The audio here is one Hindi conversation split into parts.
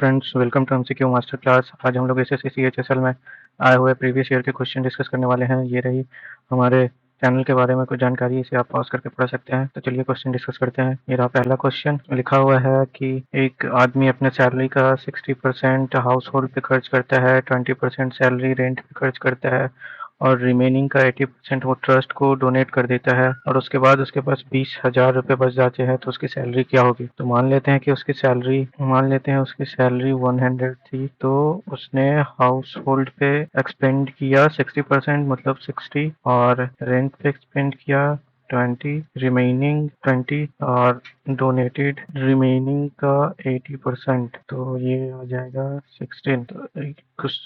Friends, welcome to MCQ master class. आज हम लोग एसएससी सीएचएसएल में आए हुए प्रीवियस ईयर के क्वेश्चन डिस्कस करने वाले हैं। ये रही हमारे चैनल के बारे में कुछ जानकारी, इसे आप पॉज करके पढ़ सकते हैं। तो चलिए क्वेश्चन डिस्कस करते हैं। ये रहा पहला क्वेश्चन। लिखा हुआ है कि एक आदमी अपने सैलरी का 60% हाउस होल्ड पे खर्च करता है, 20% सैलरी रेंट पे खर्च करता है और रिमेनिंग का 80% वो ट्रस्ट को डोनेट कर देता है, और उसके बाद उसके पास 20,000 रुपये बच जाते हैं। तो उसकी सैलरी क्या होगी? तो मान लेते हैं उसकी सैलरी 100 थी। तो उसने हाउस होल्ड पे एक्सपेंड किया 60%, मतलब 60, और रेंट पे एक्सपेंड किया 20, रिमेनिंग 20, और डोनेटेड रिमेनिंग का 80%। तो ये आ जाएगा 16। तो कुछ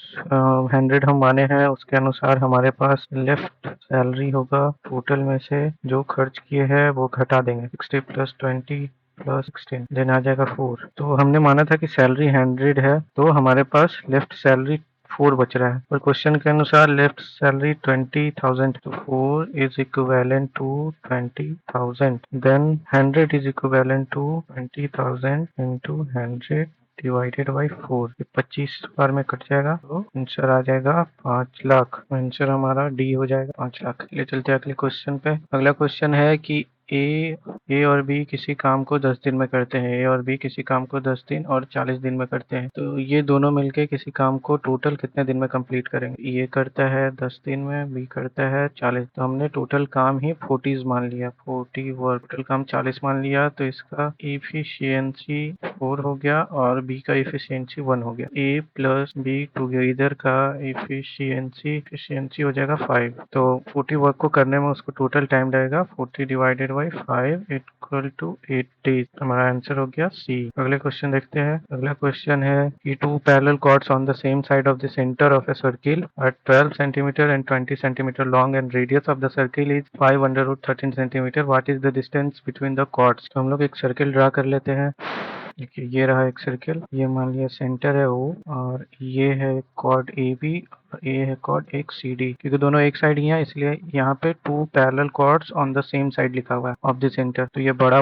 100 हम माने हैं, उसके अनुसार हमारे पास लेफ्ट सैलरी होगा। टोटल में से जो खर्च किए हैं वो घटा देंगे। 60 प्लस 20 प्लस 16 देन आ जाएगा 4। तो हमने माना था कि सैलरी 100 है, तो हमारे पास लेफ्ट सैलरी 4 बच रहा है, और क्वेश्चन के अनुसार लेफ्ट सैलरी 20,000। तो 4 is equivalent to 20,000। Then 100 is equivalent to 20,000 into 100 divided by 4। 25 बार में कट जाएगा, तो आंसर आ जाएगा 5 लाख। आंसर हमारा डी हो जाएगा, 5 लाख। ले चलते हैं अगले क्वेश्चन पे। अगला क्वेश्चन है कि ए और बी किसी काम को 10 दिन में करते हैं। ए और बी किसी काम को 10 दिन और 40 दिन में करते हैं। तो ये दोनों मिलके किसी काम को टोटल कितने दिन में कंप्लीट करेंगे? ये करता है 10 दिन में, बी करता है 40। तो हमने टोटल काम ही 40 मान लिया, 40 वर्क। टोटल काम 40 मान लिया, तो इसका इफिशियंसी 4 हो गया और बी का इफिशियंसी 1 हो गया। ए प्लस बी टुगेदर का इफिशियंसी हो जाएगा 5। तो 40 वर्क को करने में उसको टोटल टाइम लगेगा 40 divided by 5 equal to 8 days. हमारा आंसर हो गया सी। अगले क्वेश्चन देखते हैं। अगला क्वेश्चन है कि two parallel chords on the same side of the centre of a circle are 12 centimetre and 20 centimetre long and radius of the circle is 5 √13 centimetre. What is the distance between the chords? तो हम लोग एक सर्किल ड्रा कर लेते हैं। देखिए, ये रहा एक सर्किल। ये मान लिया सेंटर है ओ, और ये है कॉर्ड ए बी, और ये है कॉर्ड एक सी डी। क्योंकि दोनों एक साइड ही हैं, इसलिए यहाँ पे two parallel chords on the same side लिखा हुआ है ऑफ द सेंटर। तो ये बड़ा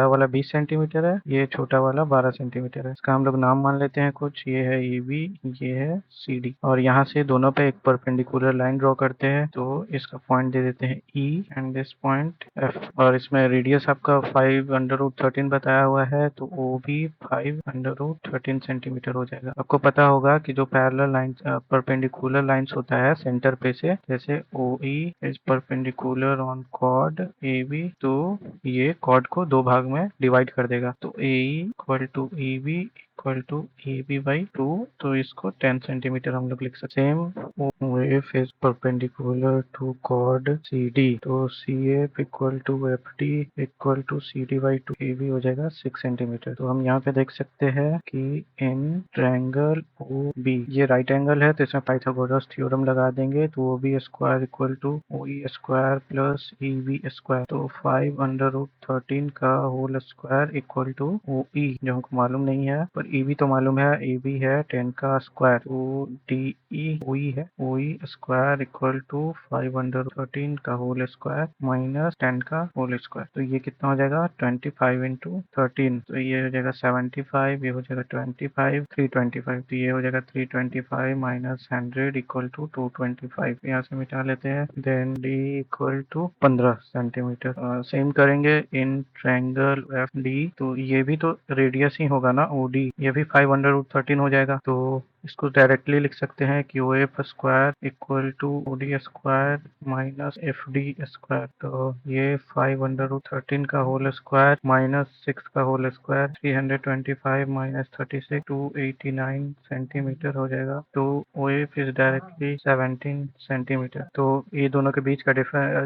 वाला 20 सेंटीमीटर है, ये छोटा वाला 12 सेंटीमीटर है। इसका हम लोग नाम मान लेते हैं कुछ। ये है ए बी, ये है सी डी, और यहाँ से दोनों पे एक परपेंडिकुलर लाइन ड्रॉ करते हैं। तो इसका पॉइंट दे देते हैं E and this point F, और इसमें रेडियस आपका 5 √13 बताया हुआ है, तो वो भी 5 √13 सेंटीमीटर हो जाएगा। आपको पता होगा कि जो पैरेलल लाइन परपेंडिकुलर लाइंस होता है सेंटर पे से, जैसे O E is perpendicular on chord A B, तो ये कॉर्ड को दो भाग में डिवाइड कर देगा। तो A equal to A B equal to A B by 2। तो इसको 10 सेंटीमीटर हम लोग लिख सकते हैं। Same F is perpendicular to chord C D, तो C F equal to F D equal to C D by 2। A B हो जाएगा 6 सेंटीमीटर। तो हम यहाँ पे देख सकते हैं कि इन ट्रायंगल ओ बी, ये राइट एंगल है, तो इसमें पाइथागोरस थ्योरम लगा देंगे। तो O B square equal to O E square plus E B square. तो 5 √13 का whole square equal to O E, जो हमको मालूम नहीं है, पर ई बी तो मालूम है। ई बी है 10 का स्क्वायर, तो डी ई ओ ई है। ओ ई स्क्वायर इक्वल टू 5 √13 का होल स्क्वायर माइनस 10 का होल स्क्वायर। तो ये कितना हो जाएगा? 25 इंटू 13। तो ये हो जाएगा 75, ये हो जाएगा 25, 325। तो ये हो जाएगा 325 माइनस 100 इक्वल टू 225। यहाँ से मिटा लेते हैं। Then D equal to 15 centimetre. Same करेंगे इन ट्रायंगल एफ डी, तो ये भी तो रेडियस ही होगा ना, ओ डी। ये भी 5 √13 हो जाएगा। तो इसको डायरेक्टली लिख सकते हैं कि O F square equal to O D square minus F D square. तो ये 5 √13 का होल स्क्वायर माइनस 6 का होल स्क्वायर, 325 माइनस 36, 289 सेंटीमीटर हो जाएगा। तो O F is directly 17 centimetre. तो ये दोनों के बीच का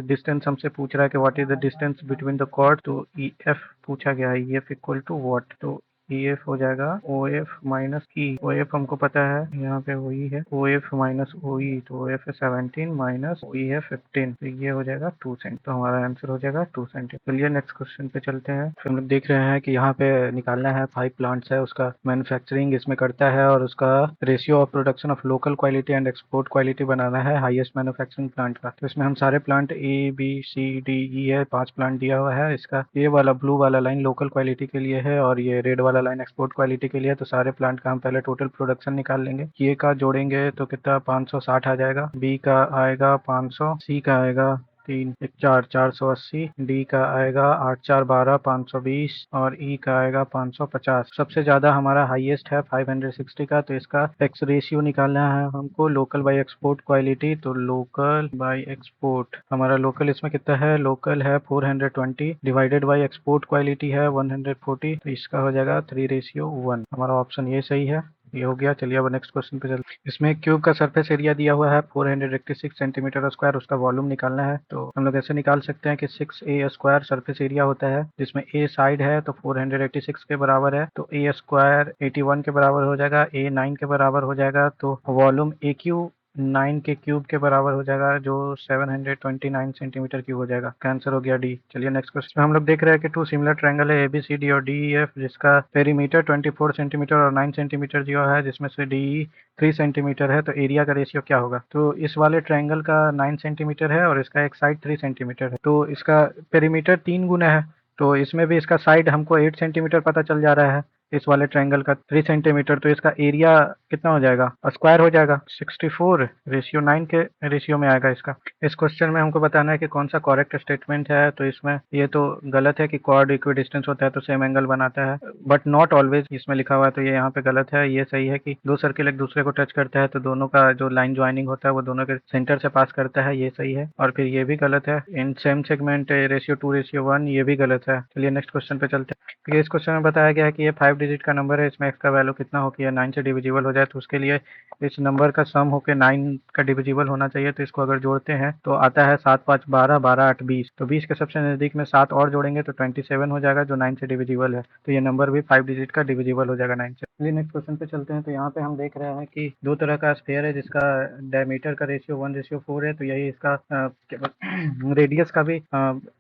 डिस्टेंस हमसे पूछ रहा है कि what is the distance between the chord. तो ई एफ पूछा गया है, E F equal to what. तो ई एफ हो जाएगा O F minus E. O F हमको पता है, यहाँ पे ओ ई है, ओ एफ माइनस ओ ई। तो ओ एफ है 17 माइनस ओ ई है 15। तो ये हो जाएगा 2 सेंट। तो हमारा आंसर हो जाएगा 2 सेंट। चलिए नेक्स्ट क्वेश्चन पे चलते हैं। फिर हम लोग देख रहे हैं कि यहाँ पे निकालना है 5 प्लांट्स है, उसका मैन्युफैक्चरिंग इसमें करता है, और उसका ratio of production of local quality and export quality बनाना है हाईएस्ट मैन्युफैक्चरिंग प्लांट का। तो इसमें हम सारे plant A B C D E है, 5 प्लांट दिया हुआ है। इसका ये वाला ब्लू वाला लाइन लोकल क्वालिटी के लिए है, और ये रेड वाला लाइन एक्सपोर्ट क्वालिटी के लिए, तो सारे प्लांट का हम पहले टोटल प्रोडक्शन निकाल लेंगे। ए का जोड़ेंगे तो कितना 560 आ जाएगा, बी का आएगा 500, सी का आएगा 3 1 4 480, डी का आएगा 8 4 12 520 और ई का आएगा 550। सबसे ज़्यादा हमारा हाईएस्ट है 560 का, तो इसका एक्स रेशियो निकालना है हमको लोकल बाई एक्सपोर्ट क्वालिटी। तो लोकल बाई एक्सपोर्ट, हमारा लोकल इसमें कितना है, लोकल है 420 डिवाइडेड बाई एक्सपोर्ट क्वालिटी है 140, तो इसका हो जाएगा 3:1। हमारा ऑप्शन ये सही है, ये हो गया। चलिए अब नेक्स्ट क्वेश्चन पे चलते हैं। इसमें क्यूब का सरफेस एरिया दिया हुआ है 486 सेंटीमीटर स्क्वायर, उसका वॉल्यूम निकालना है। तो हम लोग ऐसे निकाल सकते हैं कि 6a स्क्वायर सरफेस एरिया होता है, जिसमें a साइड है तो 486 के बराबर है, तो a स्क्वायर 81 के बराबर हो जाएगा, a 9 के बराबर हो जाएगा, तो वॉल्यूम a क्यू 9 के क्यूब के बराबर हो जाएगा, जो 729 सेंटीमीटर क्यूब हो जाएगा। आंसर हो गया डी। चलिए नेक्स्ट क्वेश्चन हम लोग देख रहे हैं कि टू सिमिलर ट्रायंगल है ABCD और DEF, जिसका पेरीमीटर 24 सेंटीमीटर और 9 सेंटीमीटर दिया है, जिसमें से DE 3 सेंटीमीटर है, तो एरिया का रेशियो क्या होगा। तो इस वाले ट्रायंगल का 9 सेंटीमीटर है और इसका एक साइड 3 सेंटीमीटर है, तो इसका पेरीमीटर 3 गुना है, तो इसमें भी इसका साइड हमको 8 सेंटीमीटर पता चल जा रहा है, इस वाले ट्रायंगल का 3 सेंटीमीटर, तो इसका एरिया कितना हो जाएगा, स्क्वायर हो जाएगा 64:9 के रेशियो में आएगा इसका। इस क्वेश्चन में हमको बताना है कि कौन सा करेक्ट स्टेटमेंट है। तो इसमें ये तो गलत है कि क्वाड इक्वी डिस्टेंस होता है तो सेम एंगल बनाता है, बट नॉट ऑलवेज इसमें लिखा हुआ है, तो ये यहाँ पे गलत है। ये सही है कि दो सर्किल एक दूसरे को टच करता है तो दोनों का जो लाइन ज्वाइनिंग होता है वो दोनों के सेंटर से पास करता है, ये सही है। और फिर ये भी गलत है, इन सेम सेगमेंट रेशियो 2:1, ये भी गलत है। चलिए नेक्स्ट क्वेश्चन पे चलते हैं। क्योंकि इस क्वेश्चन में बताया गया है कि ये 5 डिजिट का नंबर है, इसमें x का वैल्यू कितना हो कि 9 से डिविजिबल हो जाए, तो उसके लिए इस नंबर का सम होकर 9 का डिविजिबल होना चाहिए। तो इसको अगर जोड़ते हैं तो आता है 7 5 12 12 8 20, तो 20 के सबसे नजदीक में 7 और जोड़ेंगे तो 27 हो जाएगा, जो 9 से डिविजिबल है, तो ये नंबर भी 5 डिजिट का डिविजिबल हो जाएगा 9 से। चलिए नेक्स्ट क्वेश्चन पे चलते हैं। तो यहाँ पे हम देख रहे हैं कि दो तरह का स्फीयर है जिसका डायमीटर का रेशियो 1:4 है, तो यही इसका रेडियस का भी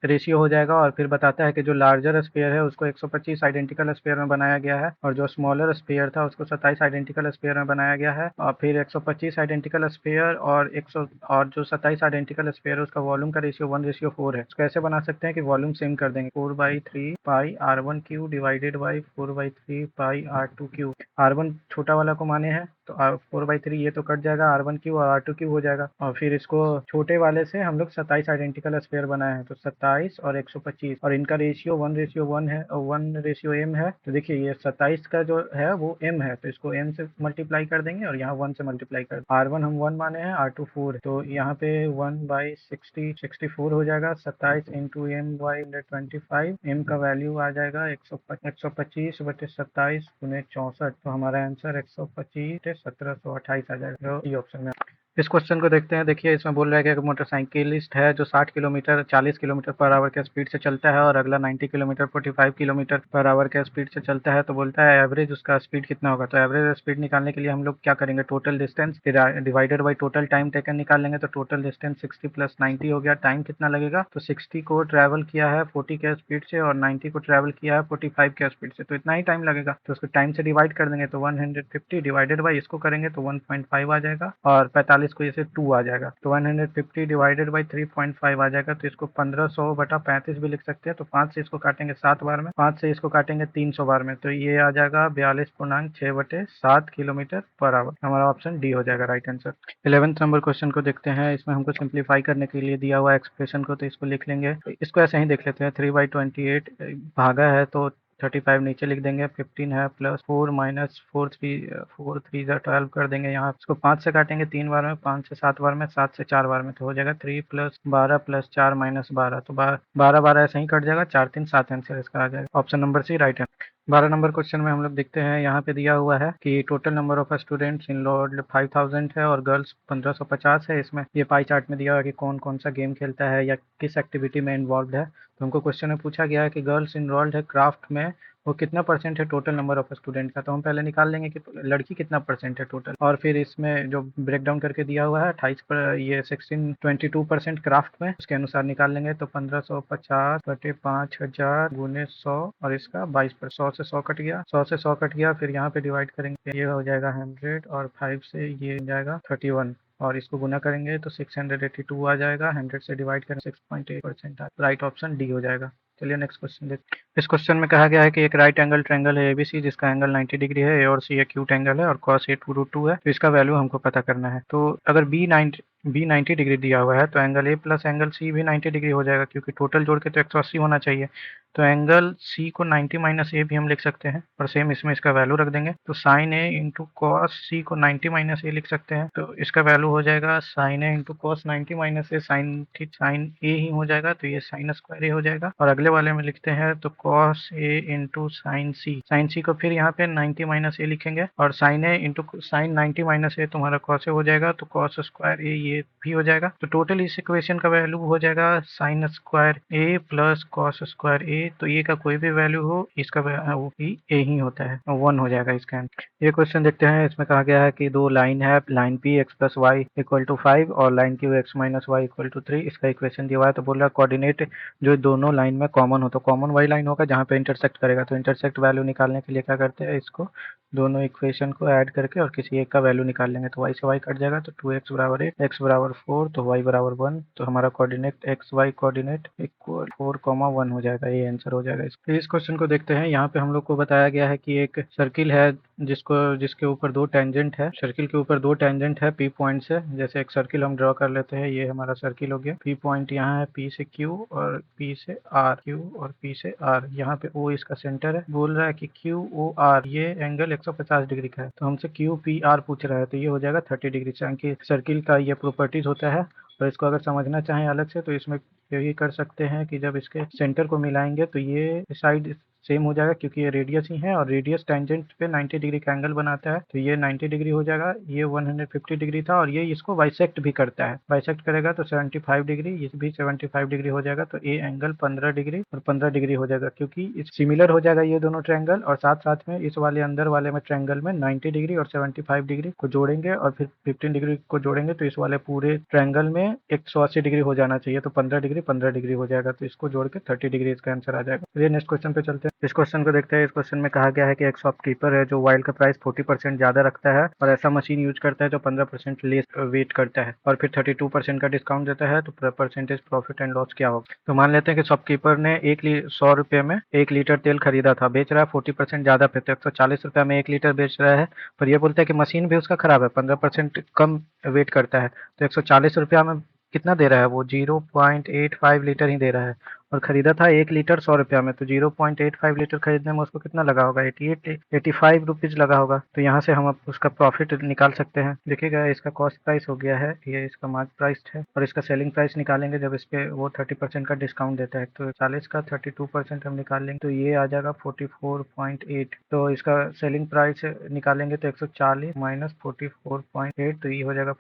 रेशियो हो जाएगा। और फिर बताता है कि जो लार्जर स्फीयर है उसको 125 आइडेंटिकल स्फीयर में बनाया गया है, और जो स्मॉलर स्फीयर था उसको 27 आइडेंटिकल स्फीयर में बनाया गया है। और फिर 125 आइडेंटिकल स्फीयर और 100 और जो 27 आइडेंटिकल स्फीयर है उसका वॉल्यूम का रेशियो 1:4 है। इसको ऐसे बना सकते हैं कि वॉल्यूम सेम कर देंगे, 4/3 पाई r1 Q divided by 4/3 pi r2 Q. r1 छोटा वाला को माने हैं तो 4/3 ये तो कट जाएगा, r1 क्यू और r2 क्यू हो जाएगा। और फिर इसको छोटे वाले से हम लोग 27 आइडेंटिकल स्फीयर बनाए हैं, तो 27 और 125, और इनका रेशियो 1:1 है और 1:m है। तो देखिए ये 27 का जो है वो m है, तो इसको m से मल्टीप्लाई कर देंगे और यहाँ 1 से मल्टीप्लाई कर देंगे। r1 हम 1 माने हैं, r2 4, तो यहाँ पे 1/60 64 हो जाएगा, 27 इंटू m/125, m का वैल्यू आ जाएगा 125/27 गुने 64, तो हमारा आंसर 125/1728 आ जाएगा, ये ऑप्शन में। इस क्वेश्चन को देखते हैं। देखिए इसमें बोल रहा है कि एक मोटरसाइकिलिस्ट है जो 60 किलोमीटर 40 किलोमीटर पर आवर के स्पीड से चलता है और अगला 90 किलोमीटर 45 किलोमीटर पर आवर के स्पीड से चलता है, तो बोलता है एवरेज उसका स्पीड कितना होगा। तो एवरेज स्पीड निकालने के लिए हम लोग क्या करेंगे, total distance divided by total time taken निकाल लेंगे। तो टोटल डिस्टेंस 60 + 90 हो गया, टाइम कितना लगेगा, तो 60 को ट्रैवल किया है 40 के स्पीड से और 90 को ट्रैवल किया है 45 के स्पीड से, तो इतना ही टाइम लगेगा। तो उसको टाइम से डिवाइड कर देंगे, तो 150 डिवाइडेड बाई इसको करेंगे तो 1.5 आ जाएगा, और 45 को जैसे 2 आ जाएगा, तो 150 डिवाइडेड बाई 3.5 आ जाएगा। तो इसको 1500/35 भी लिख सकते हैं। तो 5 से इसको काटेंगे 7 बार में, 5 से इसको काटेंगे 300 बार में, तो ये आ जाएगा 42.6/7 किलोमीटर पर आवर। हमारा ऑप्शन डी हो जाएगा right answer. 11th number question को देखते हैं। इसमें हमको सिंप्लीफाई करने के लिए दिया हुआ एक्सप्रेशन को, तो इसको लिख लेंगे, इसको ऐसे ही देख लेते हैं। 3/28 भागा है तो 35 नीचे लिख देंगे, 15 है प्लस 4 माइनस 4 3 12 कर देंगे। यहाँ इसको 5 से काटेंगे 3 बार में, 5 से 7 बार में, 7 से 4 बार में, तो हो जाएगा 3 + 12 + 4 - 12, तो 12 12 ऐसे ही कट जाएगा, 4 3 7 आंसर इसका आ जाएगा। ऑप्शन नंबर सी राइट है। 12 नंबर क्वेश्चन में हम लोग देखते हैं। यहाँ पे दिया हुआ है कि total number of students in Lord 5000 है और गर्ल्स 1550 है। इसमें ये पाई चार्ट में दिया हुआ है कि कौन कौन सा गेम खेलता है या किस एक्टिविटी में इन्वॉल्व है। तो हमको क्वेश्चन में पूछा गया है कि गर्ल्स इन्वॉल्व है क्राफ्ट में, वो कितना परसेंट है टोटल नंबर ऑफ स्टूडेंट का। तो हम पहले निकाल लेंगे कि लड़की कितना परसेंट है टोटल, और फिर इसमें जो ब्रेक डाउन करके दिया हुआ है 28 पर, ये 22% क्राफ्ट में, उसके अनुसार निकाल लेंगे। तो 1550/5000 गुने 100 और इसका 22%, 100 से 100 कट गया, 100 से 100 कट गया, फिर यहाँ पे डिवाइड करेंगे, ये हो जाएगा 100 और 5 से ये जाएगा 31, और इसको गुना करेंगे तो 682 आ जाएगा, 100 से डिवाइड करें 6.8% राइट ऑप्शन डी हो जाएगा। चलिए नेक्स्ट क्वेश्चन देखते हैं। इस क्वेश्चन में कहा गया है कि एक राइट एंगल ट्रायंगल है एबीसी जिसका एंगल 90 डिग्री है, ए और सी एक्यूट एंगल है और cos ए 2√2 है, तो इसका वैल्यू हमको पता करना है। तो अगर बी 90 डिग्री दिया हुआ है तो angle A plus angle C भी 90 डिग्री हो जाएगा, क्योंकि टोटल जोड़ के तो 180 होना चाहिए। तो एंगल सी को 90 माइनस ए भी हम लिख सकते हैं और सेम इसमें इसका वैल्यू रख देंगे। तो साइन ए इंटू कॉस सी को 90 माइनस ए लिख सकते हैं, तो इसका वैल्यू हो जाएगा साइन ए इंटू कॉस 90 माइनस ए, साइन ए ही हो जाएगा, तो ये साइन स्क्वायर ए हो जाएगा। और अगले वाले में लिखते हैं तो कॉस ए इंटू साइन सी को फिर यहाँ पे 90 माइनस ए लिखेंगे और साइन ए इंटू साइन 90 माइनस ए तुम्हारा कॉस ए हो जाएगा, तो कॉस स्क्वायर ए ये भी हो जाएगा। तो टोटल इस इक्वेशन का वैल्यू हो जाएगा साइन स्क्वायर ए प्लस कॉस स्क्वायर ए, तो ये का कोई भी वैल्यू हो इसका वो भी ए ही होता है, 1 हो जाएगा इसका आंसर। ये क्वेश्चन देखते हैं। इसमें कहा गया है कि दो लाइन है, line P X plus Y equal to 5 और line Q X minus Y equal to 3। इसका इक्वेशन दिया हुआ है। तो बोल रहा है कोऑर्डिनेट जो दोनों लाइन में कॉमन हो, तो कॉमन वही लाइन होगा जहाँ पे इंटरसेक्ट करेगा। तो इंटरसेक्ट वैल्यू निकालने के लिए क्या करते हैं, इसको दोनों इक्वेशन को ऐड करके और किसी एक का वैल्यू निकाल लेंगे। तो y से y कट जाएगा, तो 2x बराबर 8, x बराबर 4, तो y बराबर 1। तो हमारा coordinate X Y coordinate equal 4,1 हो जाएगा, ये आंसर हो जाएगा। इस क्वेश्चन को देखते हैं। यहाँ पे हम लोग को बताया गया है कि एक सर्किल है जिसके ऊपर दो टेंजेंट है। सर्किल के ऊपर दो टेंजेंट है पी पॉइंट से। जैसे एक सर्किल हम ड्रॉ कर लेते हैं, ये हमारा सर्किल हो गया। पी पॉइंट यहाँ है, पी से क्यू और पी से आर, क्यू और पी से आर। यहाँ पे ओ इसका सेंटर है। बोल रहा है कि क्यू ओ आर ये एंगल 150 डिग्री का है, तो हमसे क्यू पी आर पूछ रहा है, तो ये हो जाएगा 30 डिग्री। क्योंकि सर्किल का ये प्रॉपर्टीज होता है। और इसको अगर समझना चाहें अलग से तो इसमें यही कर सकते हैं कि जब इसके सेंटर को मिलाएंगे तो ये साइड सेम हो जाएगा, क्योंकि ये रेडियस ही है और रेडियस टेंजेंट पे 90 डिग्री का एंगल बनाता है, तो ये 90 डिग्री हो जाएगा। ये 150 डिग्री था और ये इसको बाइसेक्ट भी करता है। बाइसेक्ट करेगा तो 75 डिग्री, ये भी 75 डिग्री हो जाएगा। तो ए एंगल 15 डिग्री और 15 डिग्री हो जाएगा, क्योंकि सिमिलर हो जाएगा ये दोनों ट्रायंगल। और साथ साथ में इस वाले अंदर वाले में ट्रायंगल में 90 डिग्री और 75 डिग्री को जोड़ेंगे और फिर 15 डिग्री को जोड़ेंगे, तो इस वाले पूरे ट्रायंगल में 180 डिग्री हो जाना चाहिए। तो 15 डिग्री 15 डिग्री हो जाएगा, तो इसको जोड़ के 30 डिग्री इसका आंसर आ जाएगा। चलिए नेक्स्ट क्वेश्चन पे चलते हैं। इस क्वेश्चन को देखते हैं। इस क्वेश्चन में कहा गया है कि एक शॉपकीपर है जो वाइल का प्राइस 40% ज्यादा रखता है और ऐसा मशीन यूज करता है जो 15% लेस वेट करता है और फिर 32% का डिस्काउंट देता है, तो परसेंटेज प्रॉफिट एंड लॉस क्या होगा। तो मान लेते हैं कि शॉपकीपर ने 100 रुपये में 1 लीटर तेल खरीदा था, बेच रहा है 40% ज्यादा पे, तो 140 रुपये में 1 लीटर बेच रहा है। पर यह बोलता है कि मशीन भी उसका खराब है, 15% कम वेट करता है, तो 140 रुपया में कितना दे रहा है वो, 0.85 लीटर ही दे रहा है। और खरीदा था 1 लीटर 100 रुपया में, तो 0.85 लीटर खरीदने में उसको कितना लगा होगा, 85 रुपीज लगा होगा। तो यहाँ से हम उसका प्रॉफिट निकाल सकते हैं। देखिएगा इसका कॉस्ट प्राइस हो गया है, ये इसका मार्केट प्राइस है और इसका सेलिंग प्राइस निकालेंगे जब इस पे वो 30% का डिस्काउंट देता है। तो 40 का 32% हम निकाल लेंगे, तो ये आ जाएगा 44.8। तो इसका सेलिंग प्राइस निकालेंगे तो 140 माइनस 44.8, तो ये हो जाएगा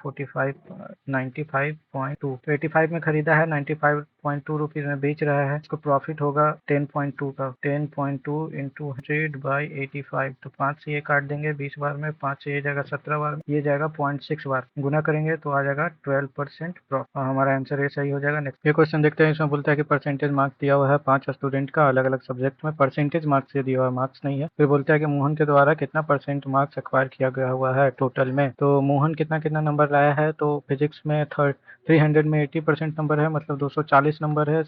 95.2। तो 85 में खरीदा है, 95.2 रुपीज में बेच रहा है, इसको प्रॉफिट होगा 10.2 का। 10.2 इंटू 100/85, तो 5 से ये काट देंगे 20 बार में, 5 से ये जाएगा 17 बार में, ये जाएगा 0.6 बार। गुना करेंगे तो आ जाएगा 12% प्रॉफिट। हमारा आंसर ये सही हो जाएगा। नेक्स्ट ये क्वेश्चन देखते हैं। इसमें बोलता है कि परसेंटेज मार्क्स दिया हुआ है 5 स्टूडेंट का अलग अलग सब्जेक्ट में, परसेंटेज मार्क्स दिया हुआ है, मार्क्स नहीं है। फिर बोलता है कि मोहन के द्वारा कितना परसेंट मार्क्स एक्वायर किया गया हुआ है टोटल में। तो मोहन कितना कितना नंबर लाया है, तो फिजिक्स में 300 में 80% नंबर है, मतलब 240 नंबर है।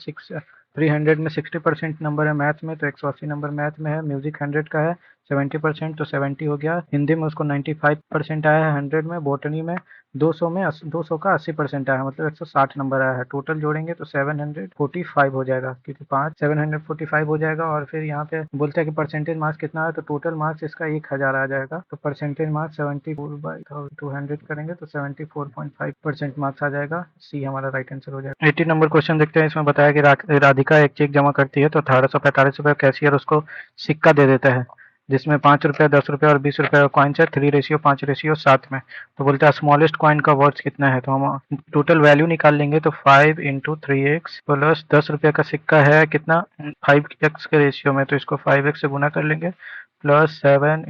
300 में 60% नंबर है मैथ में, तो 180 नंबर मैथ में है। म्यूजिक 100 का है 70%, तो 70 हो गया। हिंदी में उसको 95% आया है 100 में। बॉटनी में 200 का 80% आया है, मतलब 160 नंबर आया है। टोटल जोड़ेंगे तो 745 हो जाएगा, क्योंकि 745 हो जाएगा। और फिर यहाँ पे बोलते हैं कि परसेंटेज मार्क्स कितना है, तो टोटल मार्क्स इसका 1000 आ जाएगा। तो परसेंटेज मार्क्स 74/200 करेंगे तो 74.5% मार्क्स आ जाएगा। सी हमारा राइट आंसर हो जाएगा। 80 नंबर क्वेश्चन देखते हैं। इसमें बताया कि राधिका एक चेक जमा करती है, तो 1845 रुपये कैशियर उसको सिक्का दे देता है, जिसमें 5 रुपये, 10 रुपये और 20 रुपये का कॉइन्स है, 3:5:7 में। तो बोलते हैं स्मॉलेस्ट कॉइन का वर्थ कितना है, तो हम टोटल वैल्यू निकाल लेंगे। तो 5 इंटू 3x प्लस 10 रुपये का सिक्का है कितना, 5x के रेशियो में, तो इसको 5x से गुना कर लेंगे प्लस 7x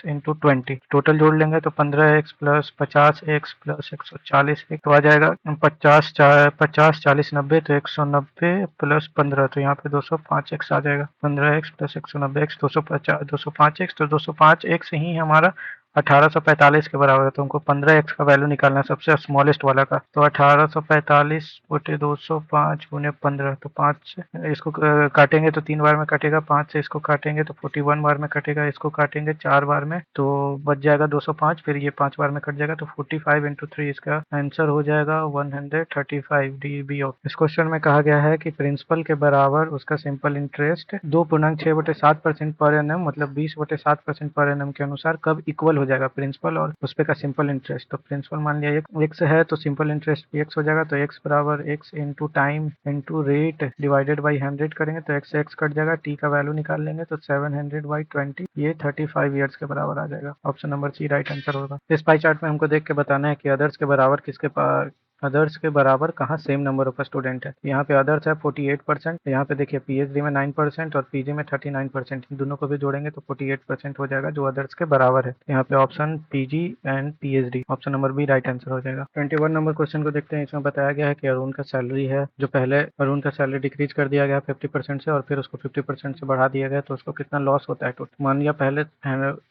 इंटू 20। टोटल जोड़ लेंगे तो 15x प्लस 50x प्लस 140, तो आ जाएगा 50 40 90, तो 190 प्लस 15, तो यहाँ पे 205x आ जाएगा। 15x प्लस 190x 205x, तो 205x ही हमारा 1845 के बराबर है, तो हमको 15x का वैल्यू निकालना है सबसे स्मॉलेस्ट वाला का। तो 1845 बटे 205 गुने 15, तो 5 इसको काटेंगे तो 3 बार में कटेगा, 5 से इसको काटेंगे तो 41 बार में कटेगा, इसको काटेंगे 4 बार में तो बच जाएगा 205, फिर ये 5 बार में कट जाएगा तो 45 इंटू 3 इसका आंसर हो जाएगा 135 डीबी ऑफ। इस क्वेश्चन में कहा गया है कि प्रिंसिपल के बराबर उसका सिंपल इंटरेस्ट 2.6/7% पर एनम मतलब 20/7% पर एनम के अनुसार कब इक्वल हो जाएगा प्रिंसिपल और उस पे का सिंपल इंटरेस्ट। तो प्रिंसिपल मान लिया एक्स है तो सिंपल इंटरेस्ट भी एक्स हो जाएगा, तो एक्स बराबर x into time into rate divided by 100 करेंगे तो एक्स से एक्स कट जाएगा, टी का वैल्यू निकाल लेंगे तो 700/20 ये 35 ईयर्स के बराबर आ जाएगा। Option number C right answer होगा। इस पाई चार्ट में हमको देख के बताना है कि अदर्स के बराबर किसके पास अदर्स के बराबर कहाँ सेम नंबर ऑफ स्टूडेंट है। यहाँ पे अदर्स है 48%, यहाँ पे देखिए पीएचडी में 9% और पीजी में 39%, दोनों को भी जोड़ेंगे तो 48% हो जाएगा जो अदर्स के बराबर है। यहाँ पे option PG and PhD option number B right answer हो जाएगा। 21 नंबर क्वेश्चन को देखते हैं। इसमें बताया गया है कि अरुण का सैलरी है, जो पहले अरुण का सैलरी डिक्रीज कर दिया गया 50% से और फिर उसको 50% से बढ़ा दिया गया, तो उसको कितना लॉस होता है। तो मान लिया पहले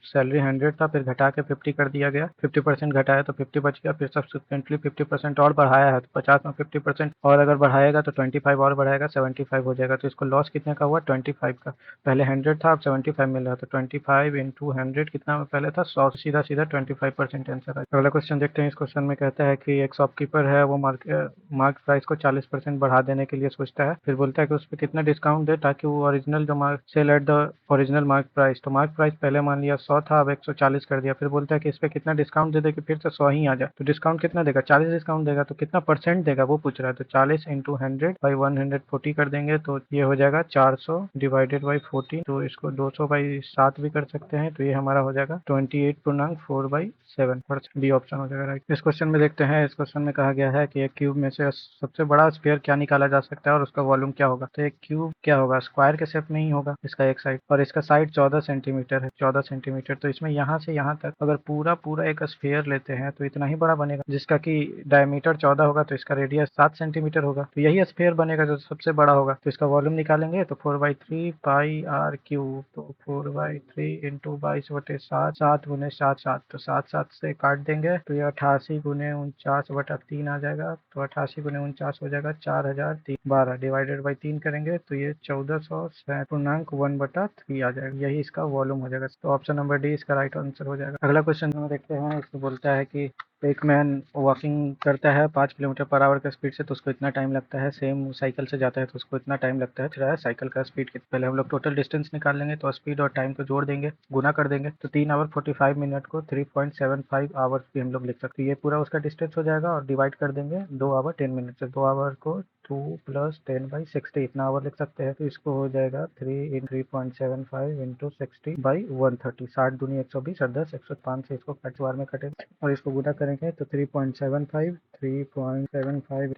सैलरी 100 था, फिर घटा के 50 कर दिया गया, 50% घटाया तो 50 बच गया, फिर सब्सिक्वेंटली 50% और बढ़ाया है तो 50 में 50% और अगर बढ़ाएगा तो 25 और बढ़ाएगा 75 हो जाएगा। तो इसको लॉस कितने का हुआ 25 का। पहले 100 था अब 75 मिल रहा, तो 25 इंटू 100 कितना में पहले था 100, सीधा सीधा 25% आंसर है। अगला क्वेश्चन देखते हैं। इस क्वेश्चन में कहता है कि एक शॉपकीपर है, वो मार्क प्राइस को 40% बढ़ा देने के लिए सोचता है, फिर बोलता है कि उस पर कितना डिस्काउंट दे ताकि वो ओरिजिनल जो mark sell at the original mark price. तो मार्क प्राइस पहले मान लिया 100 था, अब 140 कर दिया, फिर बोलता है कि इस पे कितना डिस्काउंट दे दे कि फिर से 100 ही आ जाए। तो डिस्काउंट कितना देगा 40 डिस्काउंट देगा, तो कितना परसेंट देगा वो पूछ रहा है। तो 40 इंटू 100/140 कर देंगे तो ये हो जाएगा 400 डिवाइडेड बाई 40, तो इसको 200/7 भी कर सकते हैं, तो ये हमारा हो जाएगा 28.4/7 बी ऑप्शन हो जाएगा राइट। इस क्वेश्चन में देखते हैं। इस क्वेश्चन में कहा गया है कि एक क्यूब में से सबसे बड़ा स्फीयर क्या निकाला जा सकता है और उसका वॉल्यूम क्या होगा। तो एक क्यूब क्या होगा स्क्वायर के शेप में ही होगा, इसका एक साइड और इसका साइड 14 सेंटीमीटर है, 14 सेंटीमीटर। तो इसमें यहाँ से यहाँ तक अगर पूरा पूरा एक स्फीयर लेते हैं तो इतना ही बड़ा बनेगा, जिसका कि डायमीटर 14 होगा तो इसका रेडियस 7 सेंटीमीटर होगा, तो यही स्फीयर बनेगा जो सबसे बड़ा होगा। तो इसका वॉल्यूम निकालेंगे तो 4/3 पाई आर क्यूब, तो 4/3 इंटू 22/7, 7 गुने 7 7, तो 7 7 से काट देंगे तो ये 88 गुने 49/3 आ जाएगा, तो 88 गुने 49 हो जाएगा 4012 डिवाइडेड बाई 3 करेंगे तो ये 1400.1/3 आ जाएगा, यही इसका वॉल्यूम हो जाएगा। तो ऑप्शन नंबर डी इसका राइट आंसर हो जाएगा। अगला क्वेश्चन हम देखते हैं। इसमें बोलता है कि एक मैन वॉकिंग करता है 5 किलोमीटर पर आवर का स्पीड से, तो उसको इतना टाइम लगता है। सेम साइकिल से जाता है तो उसको इतना टाइम लगता है। फिर है साइकिल का स्पीड कितना, पहले हम लोग टोटल डिस्टेंस निकाल लेंगे तो स्पीड और टाइम को जोड़ देंगे, गुना कर देंगे तो 3 आवर 45 मिनट को 3.75 आवर्स भी हम लोग लिख सकते हैं। ये पूरा उसका डिस्टेंस हो जाएगा और डिवाइड कर देंगे 2 आवर 10 मिनट से, 2 आवर को 2 + 10/60 इतना आवर लिख सकते हैं। तो इसको हो जाएगा 3 × 3.75 इंटू 60/130, 60 दूनी 120 और 10 105 से इसको 5 बार में कटे और इसको गुना करेंगे तो 3.75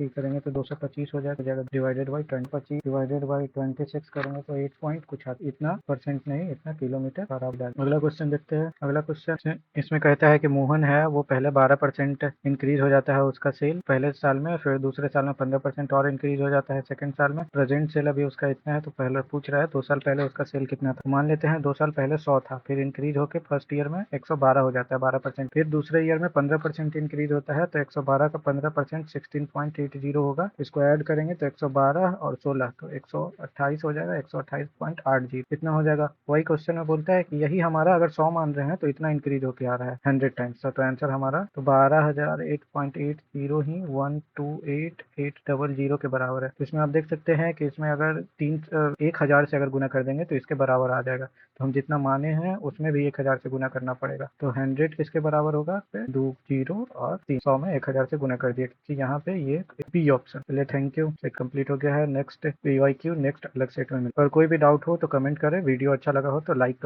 करेंगे तो 225 हो जाएगा, डिवाइडेड बाई 25 डिवाइडेड बाई 26 करेंगे तो 8 पॉइंट कुछ इतना परसेंट नहीं, इतना किलोमीटर पर आवर। अगला क्वेश्चन देखते हैं। अगला क्वेश्चन इसमें कहता है कि मोहन है, वो पहले 12% इंक्रीज हो जाता है उसका सेल पहले साल में, फिर दूसरे साल में 15% और इंक्रीज हो जाता है सेकंड साल में। प्रेजेंट सेल अभी उसका इतना है, तो पहले पूछ रहा है 2 साल पहले उसका सेल कितना था। मान लेते हैं 2 साल पहले 100 था, फिर इंक्रीज होकर फर्स्ट ईयर में 112 हो जाता है 12%, फिर दूसरे ईयर में 15% इंक्रीज होता है, तो 112 का 15% 16.80 होगा। इसको ऐड करेंगे तो 112 और 16 तो 128 हो जाएगा, 128.80 इतना हो जाएगा। वही क्वेश्चन में बोलता है कि यही हमारा अगर 100 मान रहे हैं तो इतना इंक्रीज होके आ रहा है 100 टाइम्स। तो आंसर हमारा तो 12,008.80 ही 128,800 के बराबर है। तो इसमें आप देख सकते हैं कि इसमें अगर 1000 से अगर गुना कर देंगे तो इसके बराबर आ जाएगा, तो हम जितना माने हैं उसमें भी 1000 से गुना करना पड़ेगा। तो 100 किसके बराबर होगा, 2 0 और 300 में 1000 से गुना कर दिया, क्योंकि यहाँ पे ये बी ऑप्शन। चलिए थैंक यू, कंप्लीट हो गया है। नेक्स्ट PYQ नेक्स्ट अलग सेट में मिलता है। और कोई भी डाउट हो तो कमेंट करें, वीडियो अच्छा लगा हो तो लाइक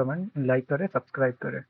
करें, सब्सक्राइब करें।